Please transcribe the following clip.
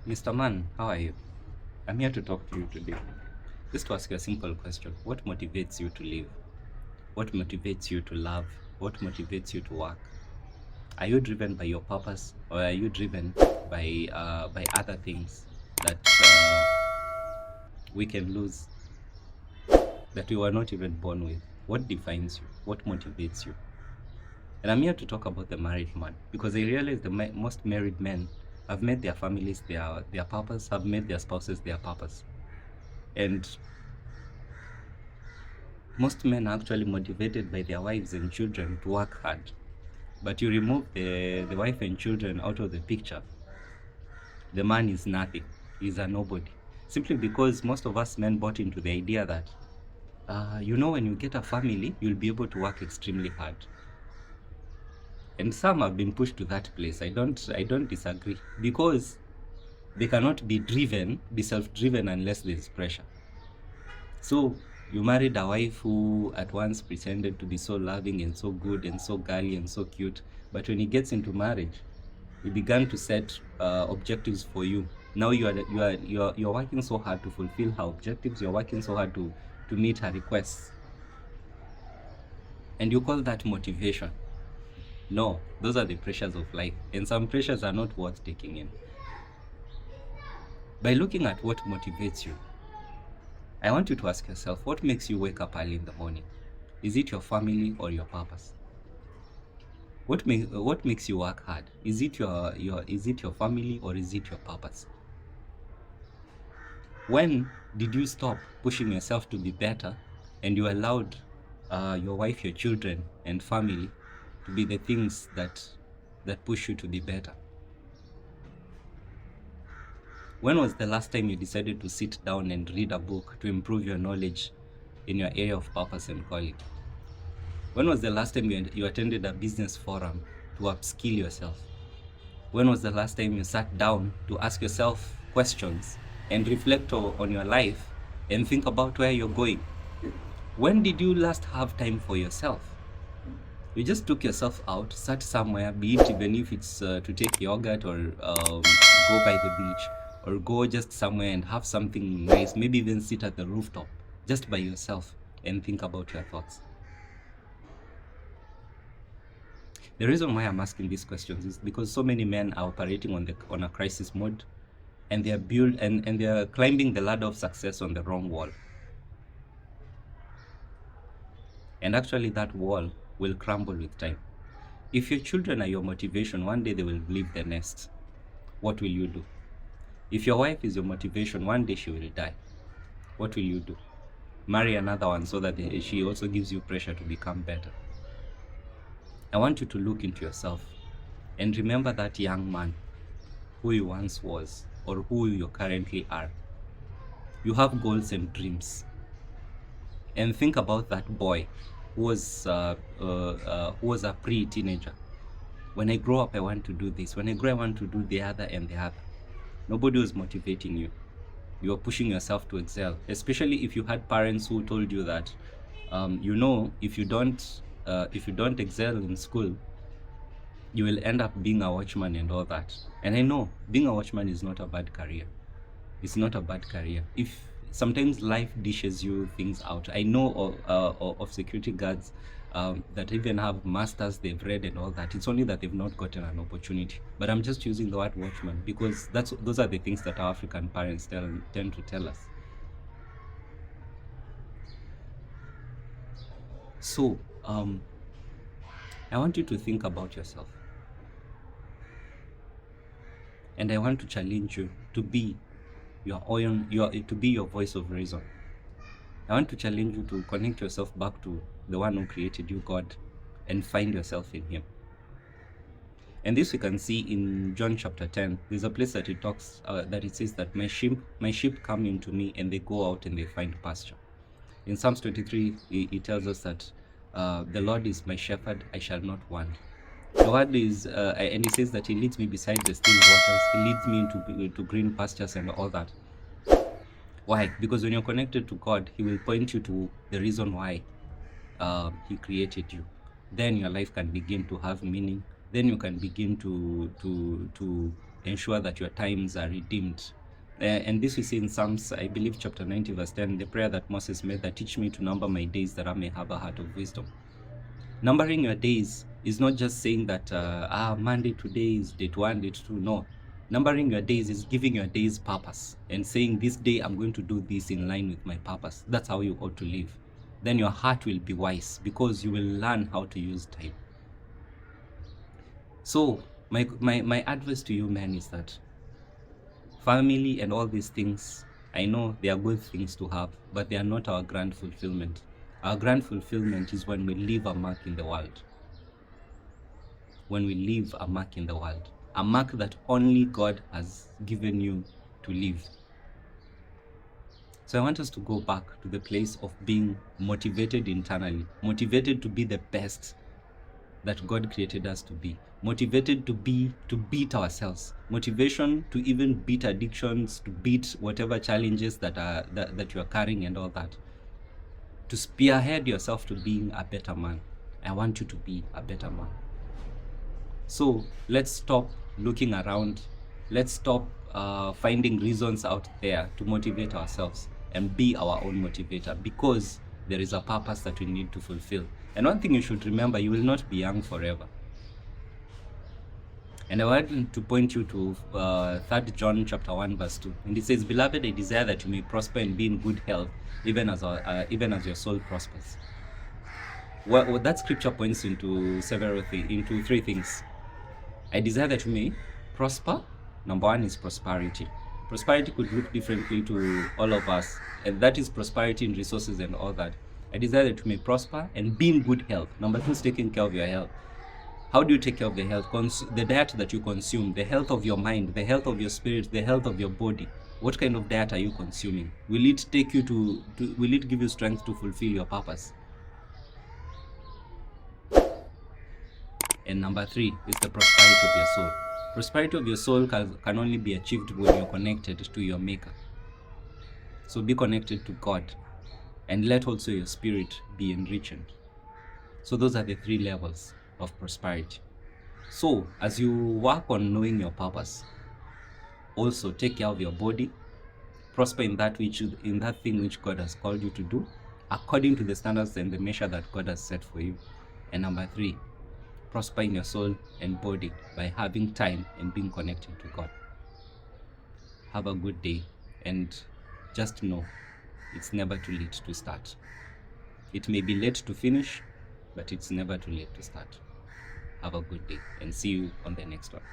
Mr. Man, how are you? I'm here to talk to you today. Just to ask you a simple question. What motivates you to live? What motivates you to love? What motivates you to work? Are you driven by your purpose, or are you driven by other things that we can lose, that we were not even born with? What defines you? What motivates you? And I'm here to talk about the married man because I realize most married men have made their families their purpose, have made their spouses their purpose. And most men are actually motivated by their wives and children to work hard. But you remove the wife and children out of the picture, the man is nothing. He's a nobody. Simply because most of us men bought into the idea that, when you get a family, you'll be able to work extremely hard. And some have been pushed to that place. I don't disagree because they cannot be self-driven unless there's pressure. So you married a wife who at once pretended to be so loving and so good and so girly and so cute, but when he gets into marriage, he began to set objectives for you. Now you're working so hard to fulfill her objectives. You're working so hard to meet her requests, and you call that motivation. No, those are the pressures of life, and some pressures are not worth taking in. By looking at what motivates you, I want you to ask yourself, what makes you wake up early in the morning? Is it your family or your purpose? What makes you work hard? Is it your family or is it your purpose? When did you stop pushing yourself to be better and you allowed your wife, your children, and family to be the things that push you to be better? When was the last time you decided to sit down and read a book to improve your knowledge in your area of purpose and calling? When was the last time you attended a business forum to upskill yourself? When was the last time you sat down to ask yourself questions and reflect on your life and think about where you're going? When did you last have time for yourself? You just took yourself out, sat somewhere, be it even if it's to take yogurt or go by the beach, or go just somewhere and have something nice, maybe even sit at the rooftop just by yourself and think about your thoughts. The reason why I'm asking these questions is because so many men are operating on a crisis mode, and they are climbing the ladder of success on the wrong wall. And actually that wall will crumble with time. If your children are your motivation, one day they will leave the nest. What will you do? If your wife is your motivation, one day she will die. What will you do? Marry another one so that she also gives you pressure to become better. I want you to look into yourself and remember that young man who you once was or who you currently are. You have goals and dreams. And think about that boy who was a pre-teenager. When I grow up, I want to do this. When I grow, I want to do the other and the other. Nobody was motivating you. You are pushing yourself to excel, especially if you had parents who told you that, if you don't excel in school, you will end up being a watchman and all that. And I know being a watchman is not a bad career. It's not a bad career. If sometimes life dishes you things out. I know of security guards that even have masters, they've read and all that. It's only that they've not gotten an opportunity. But I'm just using the word watchman because those are the things that our African parents tend to tell us. So I want you to think about yourself, and I want to challenge you to be your voice of reason. I want to challenge you to connect yourself back to the one who created you, God, and find yourself in Him. And this we can see in John chapter 10. There's a place that it says that my sheep come into me and they go out and they find pasture. In Psalms 23, it tells us that the Lord is my shepherd, I shall not want. The word is, and He says that He leads me beside the still waters. He leads me into green pastures and all that. Why? Because when you're connected to God, He will point you to the reason why He created you. Then your life can begin to have meaning. Then you can begin to ensure that your times are redeemed. And this we see in Psalms, I believe, chapter 90, verse 10, the prayer that Moses made, that teach me to number my days that I may have a heart of wisdom. Numbering your days is not just saying that, Monday today is date 1, date 2. No. Numbering your days is giving your days purpose and saying, this day I'm going to do this in line with my purpose. That's how you ought to live. Then your heart will be wise because you will learn how to use time. So my advice to you, man, is that family and all these things, I know they are good things to have, but they are not our grand fulfillment. Our grand fulfillment is when we leave a mark in the world. When we leave a mark in the world, a mark that only God has given you to leave. So I want us to go back to the place of being motivated internally, motivated to be the best that God created us to be, motivated to beat ourselves, motivation to even beat addictions, to beat whatever challenges that you are carrying and all that, to spearhead yourself to being a better man. I want you to be a better man. So let's stop looking around. Let's stop finding reasons out there to motivate ourselves and be our own motivator, because there is a purpose that we need to fulfill. And one thing you should remember, you will not be young forever. And I want to point you to 3 John chapter 1 verse 2. And it says, beloved, I desire that you may prosper and be in good health, even as your soul prospers. Well, that scripture points into three things. I desire that you may prosper. Number one is prosperity. Prosperity could look differently to all of us, and that is prosperity in resources and all that. I desire that you may prosper and be in good health. Number two is taking care of your health. How do you take care of the health? The diet that you consume, the health of your mind, the health of your spirit, the health of your body. What kind of diet are you consuming? Will it take you will it give you strength to fulfill your purpose? And number three is the prosperity of your soul. Prosperity of your soul can only be achieved when you're connected to your maker. So be connected to God, and let also your spirit be enriched. So those are the three levels of prosperity. So as you work on knowing your purpose, also take care of your body, prosper in that thing which God has called you to do, according to the standards and the measure that God has set for you. And number three, prosper in your soul and body by having time and being connected to God. Have a good day, and just know it's never too late to start. It may be late to finish, but it's never too late to start. Have a good day, and see you on the next one.